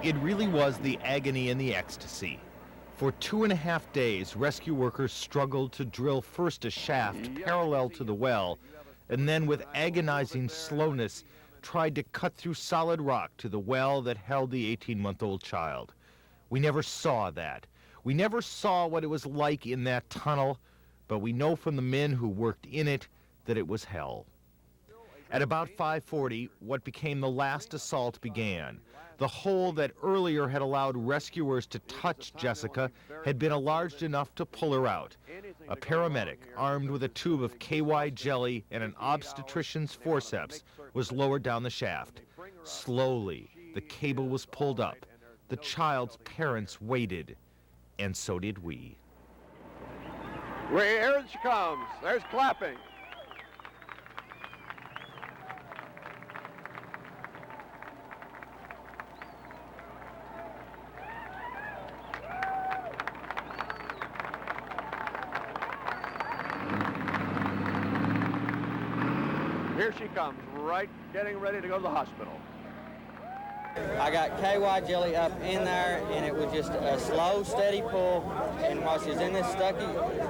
It really was the agony and the ecstasy. For 2.5 days, rescue workers struggled to drill first a shaft parallel to the well, and then with agonizing slowness tried to cut through solid rock to the well that held the 18-month-old child. We never saw that. We never saw what it was like in that tunnel, but we know from the men who worked in it that it was hell. At about 5:40, what became the last assault began. The hole that earlier had allowed rescuers to touch Jessica had been enlarged enough to pull her out. A paramedic, armed with a tube of KY jelly and an obstetrician's forceps, was lowered down the shaft. Slowly, the cable was pulled up. The child's parents waited, and so did we. Here she comes. There's clapping. Here she comes, right getting ready to go to the hospital. I got KY jelly up in there, and it was just a slow, steady pull. And while she was in this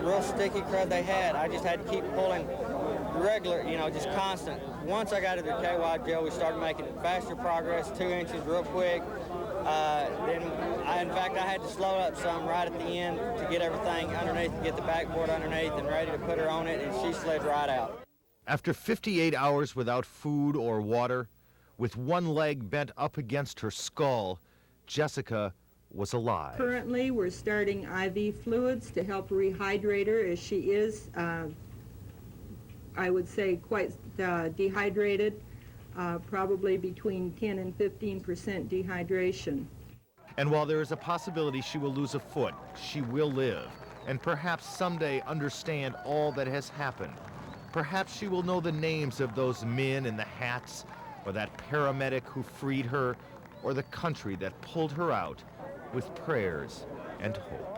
real sticky crud they had, I just had to keep pulling regular, just constant. Once I got to the KY gel, we started making faster progress, 2 inches real quick. In fact, I had to slow up some right at the end to get everything underneath, to get the backboard underneath and ready to put her on it, and she slid right out. After 58 hours without food or water, with one leg bent up against her skull, Jessica was alive. Currently, we're starting IV fluids to help rehydrate her, as she is, I would say, quite dehydrated, probably between 10 and 15% dehydration. And while there is a possibility she will lose a foot, she will live, and perhaps someday understand all that has happened. Perhaps she will know the names of those men in the hats, or that paramedic who freed her, or the country that pulled her out with prayers and hope.